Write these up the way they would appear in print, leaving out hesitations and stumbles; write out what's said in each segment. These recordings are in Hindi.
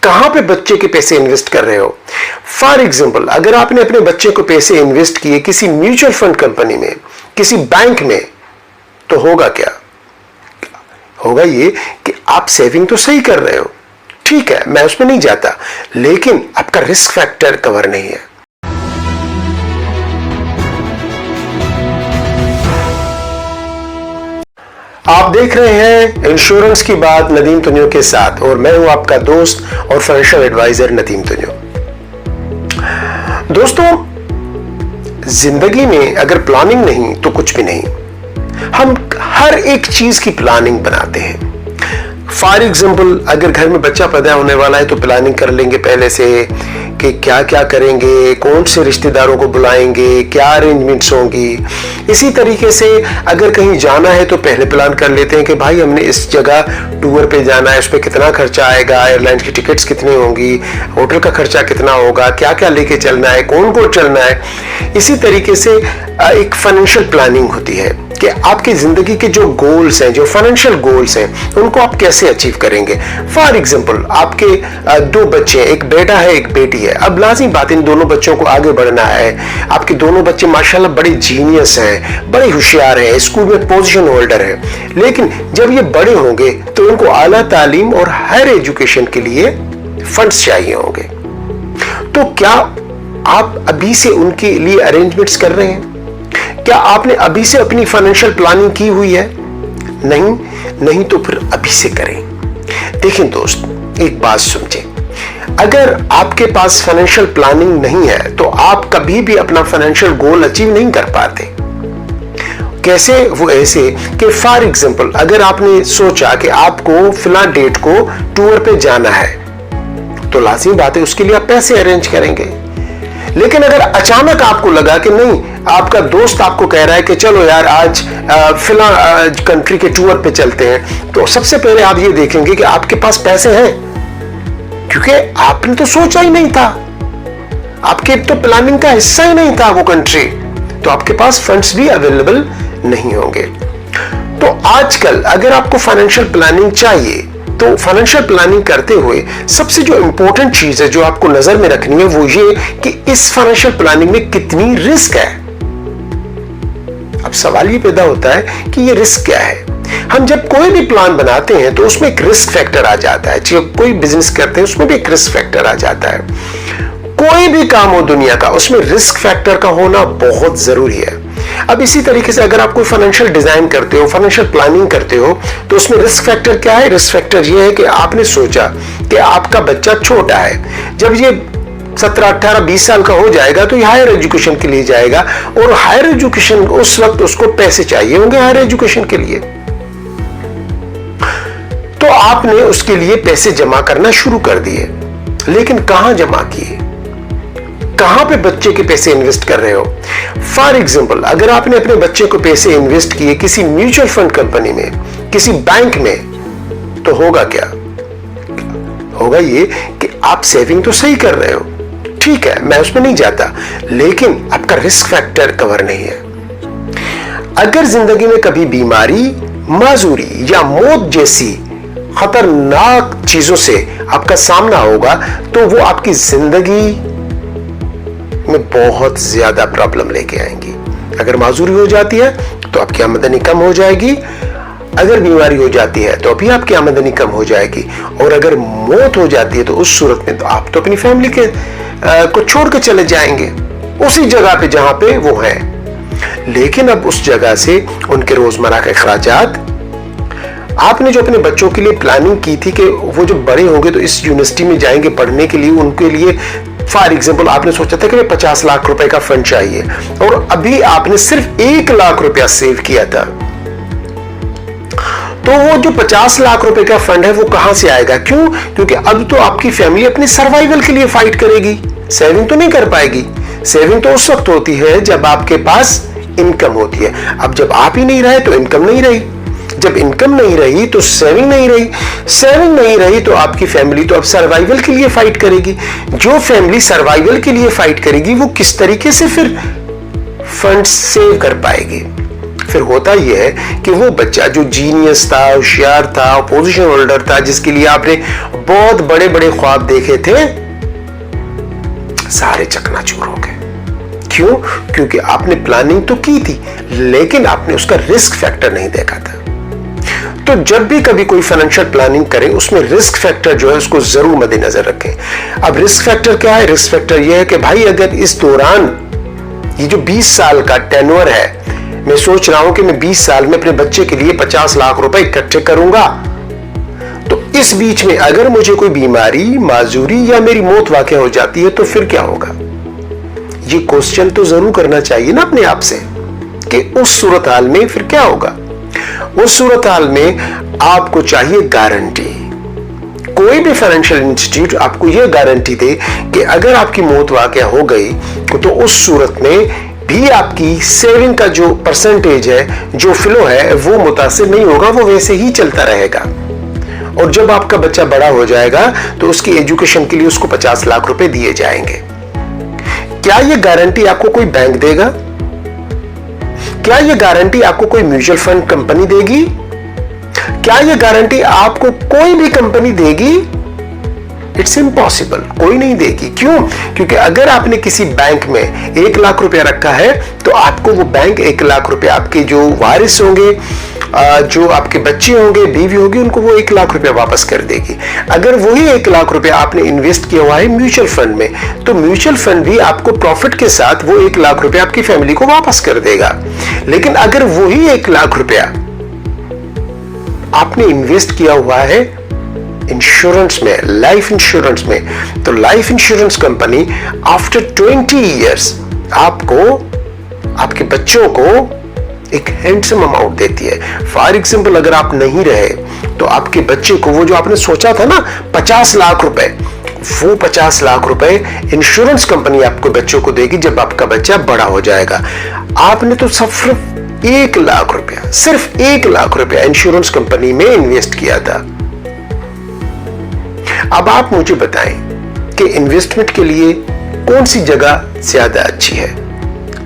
कहां पे बच्चे के पैसे इन्वेस्ट कर रहे हो। फॉर एग्जाम्पल, अगर आपने अपने बच्चे को पैसे इन्वेस्ट किए किसी म्यूचुअल फंड कंपनी में, किसी बैंक में, तो होगा क्या? होगा ये कि आप सेविंग तो सही कर रहे हो, ठीक है, मैं उसमें नहीं जाता, लेकिन आपका रिस्क फैक्टर कवर नहीं है। आप देख रहे हैं इंश्योरेंस की बात नदीम तुनियो के साथ, और मैं हूं आपका दोस्त और फाइनेंशियल एडवाइजर नदीम तुनियो। दोस्तों, जिंदगी में अगर प्लानिंग नहीं तो कुछ भी नहीं। हम हर एक चीज की प्लानिंग बनाते हैं। फॉर एग्जाम्पल, अगर घर में बच्चा पैदा होने वाला है तो प्लानिंग कर लेंगे पहले से कि क्या क्या करेंगे, कौन से रिश्तेदारों को बुलाएंगे, क्या अरेंजमेंट्स होंगी। इसी तरीके से अगर कहीं जाना है तो पहले प्लान कर लेते हैं कि भाई हमने इस जगह टूर पे जाना है, उस पर कितना खर्चा आएगा, एयरलाइन की टिकट्स कितनी होंगी, होटल का खर्चा कितना होगा, क्या क्या लेके चलना है, कौन कौन चलना है। इसी तरीके से एक फाइनेंशियल प्लानिंग होती है कि आपकी जिंदगी के जो गोल्स हैं, जो फाइनेंशियल गोल्स हैं, उनको आप कैसे अचीव करेंगे। फॉर एग्जाम्पल, आपके दो बच्चे हैं, एक बेटा है एक बेटी है। अब लाज़मी बात, इन दोनों बच्चों को आगे बढ़ना है। आपके दोनों बच्चे माशाल्लाह बड़े जीनियस हैं, बड़े होशियार हैं, स्कूल में पोजीशन होल्डर हैं, लेकिन जब ये बड़े होंगे तो उनको आला तालीम और हायर एजुकेशन के लिए फंड्स चाहिए होंगे। तो क्या आप अभी से उनके लिए अरेंजमेंट्स कर रहे हैं? क्या आपने अभी से अपनी फाइनेंशियल प्लानिंग की हुई है? नहीं तो फिर अभी से करें। देखें दोस्त, एक बात समझें, अगर आपके पास फाइनेंशियल प्लानिंग नहीं है तो आप कभी भी अपना फाइनेंशियल गोल अचीव नहीं कर पाते। कैसे? वो ऐसे कि फॉर एग्जाम्पल, अगर आपने सोचा कि आपको फिला डेट को टूर पे जाना है तो लाज़मी बात है उसके लिए आप पैसे अरेंज करेंगे। लेकिन अगर अचानक आपको लगा कि नहीं, आपका दोस्त आपको कह रहा है कि चलो यार आज फिला कंट्री के टूर पे चलते हैं, तो सबसे पहले आप ये देखेंगे कि आपके पास पैसे हैं, क्योंकि आपने तो सोचा ही नहीं था, आपके तो प्लानिंग का हिस्सा ही नहीं था वो कंट्री, तो आपके पास फंड्स भी अवेलेबल नहीं होंगे। तो आजकल अगर आपको फाइनेंशियल प्लानिंग चाहिए तो फाइनेंशियल प्लानिंग करते हुए सबसे जो इंपॉर्टेंट चीज है जो आपको नजर में रखनी है वो ये कि इस फाइनेंशियल प्लानिंग में कितनी रिस्क है। अब सवाल ये पैदा होता है कि ये रिस्क क्या है। हम जब कोई भी प्लान बनाते हैं तो उसमें एक रिस्क फैक्टर आ जाता है। जब कोई बिजनेस करते हैं उसमें भी एक रिस्क फैक्टर आ जाता है। कोई भी काम हो दुनिया का, उसमें रिस्क फैक्टर का होना बहुत जरूरी है। अब इसी तरीके से अगर आप कोई फाइनेंशियल डिजाइन करते हो, फाइनेंशियल प्लानिंग करते हो, तो उसमें रिस्क फैक्टर क्या है? रिस्क फैक्टर ये है कि आपने सोचा कि आपका बच्चा छोटा है, जब ये 17, 18, 20 साल का हो जाएगा तो ये हायर एजुकेशन के लिए जाएगा, और हायर एजुकेशन उस वक्त उसको पैसे चाहिए होंगे हायर एजुकेशन के लिए, तो आपने उसके लिए पैसे जमा करना शुरू कर दिए। लेकिन कहां जमा किए? कहां पे बच्चे के पैसे इन्वेस्ट कर रहे हो? फॉर एग्जाम्पल, अगर आपने अपने बच्चे को पैसे इन्वेस्ट किए किसी म्यूचुअल फंड कंपनी में, किसी बैंक में, तो होगा क्या? होगा ये कि आप सेविंग तो सही कर रहे हो, ठीक है, मैं उसमें नहीं जाता, लेकिन आपका रिस्क फैक्टर कवर नहीं है। अगर जिंदगी में कभी बीमारी, माजूरी या मौत जैसी खतरनाक चीजों से आपका सामना होगा तो वो आपकी जिंदगी में बहुत ज्यादा प्रॉब्लम लेके आएंगी। अगर माजूरी हो जाती है तो आपकी आमदनी कम हो जाएगी, अगर बीमारी हो जाती है तो भी आपकी आमदनी कम हो जाएगी, और अगर मौत हो जाती है तो उस सूरत में तो आप तो अपनी फैमिली के को छोड़ के चले जाएंगे उसी जगह पे जहां पे वो है। लेकिन अब उस जगह से उनके रोजमर्रा के खर्चात, आपने जो अपने बच्चों के लिए प्लानिंग की थी कि वो जब बड़े होंगे तो इस यूनिवर्सिटी में जाएंगे पढ़ने के लिए, उनके लिए फॉर एग्जाम्पल आपने सोचा था कि 50 लाख रुपए का फंड चाहिए, और अभी आपने सिर्फ 1 लाख रुपया सेव किया था, तो वो जो 50 लाख रुपए का फंड है वो कहां से आएगा? क्यों? क्योंकि अब तो आपकी फैमिली अपनी सर्वाइवल के लिए फाइट करेगी, सेविंग तो नहीं कर पाएगी। सेविंग तो उस वक्त होती है जब आपके पास इनकम होती है। अब जब आप ही नहीं रहे तो इनकम नहीं रही, जब इनकम नहीं रही तो सेविंग नहीं रही, सेविंग नहीं रही तो आपकी फैमिली तो अब सर्वाइवल के लिए फाइट करेगी। जो फैमिली सर्वाइवल के लिए फाइट करेगी वो किस तरीके से फिर फंड सेव कर पाएगी? फिर होता यह है कि वो बच्चा जो जीनियस था, होशियार था, पोजीशन होल्डर था, जिसके लिए आपने बहुत बड़े बड़े ख्वाब देखे थे, सारे चकनाचूर हो गए। क्यों? क्योंकि आपने प्लानिंग तो की थी, लेकिन आपने उसका रिस्क फैक्टर नहीं देखा था। तो जब भी कभी कोई फाइनेंशियल प्लानिंग करें, उसमें रिस्क फैक्टर जो है उसको जरूर मद्देनजर रखें। अब रिस्क फैक्टर क्या है? रिस्क फैक्टर यह है कि भाई अगर इस दौरान ये जो 20 साल का टेन्योर है, मैं सोच रहा हूं कि मैं 20 साल में अपने बच्चे के लिए 50 लाख रुपए इकट्ठे करूंगा, तो इस बीच में अगर मुझे कोई बीमारी, माजूरी या मेरी मौत वाक़ हो जाती है तो फिर क्या होगा? ये क्वेश्चन तो जरूर करना चाहिए ना अपने आप से कि उस सूरत हाल में फिर क्या होगा। उस सूरत हाल में आपको चाहिए गारंटी। कोई भी फाइनेंशियल इंस्टीट्यूट आपको यह गारंटी दे कि अगर आपकी मौत वाक़या हो गई तो उस सूरत में भी आपकी सेविंग का जो परसेंटेज है, जो फ्लो है, वो मुतासिर नहीं होगा, वो वैसे ही चलता रहेगा। और जब आपका बच्चा बड़ा हो जाएगा तो उसकी एजुकेशन के लिए उसको 50 लाख रुपए दिए जाएंगे। क्या यह गारंटी आपको कोई बैंक देगा? क्या यह गारंटी आपको कोई म्यूचुअल फंड कंपनी देगी? क्या यह गारंटी आपको कोई भी कंपनी देगी? इट्स इम्पॉसिबल, कोई नहीं देगी। क्यों? क्योंकि अगर आपने किसी बैंक में 1 लाख रुपया रखा है तो आपको वो बैंक 1 लाख रुपया, आपके जो वारिस होंगे, जो आपके बच्चे होंगे, बीवी होगी, उनको वो 1 लाख रुपया वापस कर देगी। अगर वही 1 लाख रुपया आपने इन्वेस्ट किया हुआ है म्यूचुअल फंड में, तो म्यूचुअल फंड भी आपको प्रॉफिट के साथ वो 1 लाख रुपया आपकी फैमिली को वापस कर देगा। लेकिन अगर वही 1 लाख रुपया आपने इन्वेस्ट किया हुआ है इंश्योरेंस में, लाइफ इंश्योरेंस में, तो life insurance company after 20 years आपको, आपके बच्चों को एक हैंडसम अमाउंट देती है। फॉर एग्जाम्पल, अगर आप नहीं रहे तो आपके बच्चे को वो जो आपने सोचा था ना 50 लाख रुपए, वो 50 लाख रुपए इंश्योरेंस कंपनी आपको बच्चों को देगी जब आपका बच्चा बड़ा हो जाएगा। आपने तो सिर्फ 1 लाख रुपया, सिर्फ 1 लाख रुपया इंश्योरेंस कंपनी में इन्वेस्ट किया था। अब आप मुझे बताएं कि इन्वेस्टमेंट के लिए कौन सी जगह ज्यादा अच्छी है?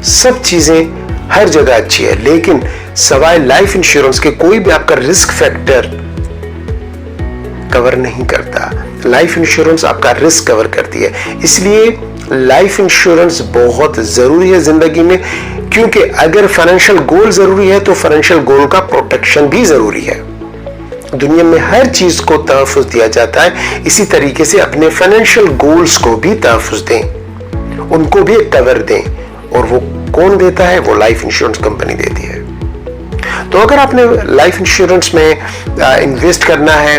सब चीजें हर जगह अच्छी है, लेकिन सवाए लाइफ इंश्योरेंस के कोई भी आपका रिस्क फैक्टर कवर नहीं करता। लाइफ इंश्योरेंस आपका रिस्क कवर करती है, इसलिए लाइफ इंश्योरेंस बहुत जरूरी है जिंदगी में। क्योंकि अगर फाइनेंशियल गोल जरूरी है तो फाइनेंशियल गोल का प्रोटेक्शन भी जरूरी है। दुनिया में हर चीज को तहफ़्फ़ुज़ दिया जाता है, इसी तरीके से अपने फाइनेंशियल गोल्स को भी तहफ़्फ़ुज़ दें, उनको भी एक कवर दें। और वो कौन देता है? वो लाइफ इंश्योरेंस कंपनी देती है। तो अगर आपने लाइफ इंश्योरेंस में इन्वेस्ट करना है,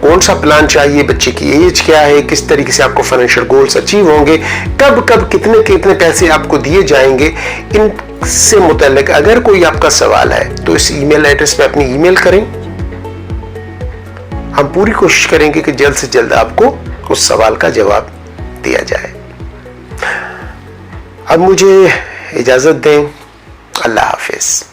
कौन सा प्लान चाहिए, बच्चे की एज क्या है, किस तरीके से आपको फाइनेंशियल गोल्स अचीव होंगे, कब कब कितने कितने पैसे आपको दिए जाएंगे, इनसे मुताल्लिक अगर कोई आपका सवाल है तो इस ईमेल एड्रेस पे अपनी ईमेल करें। हम पूरी कोशिश करेंगे कि जल्द से जल्द आपको उस सवाल का जवाब दिया जाए। अब मुझे इजाजत दें। अल्लाह हाफिज।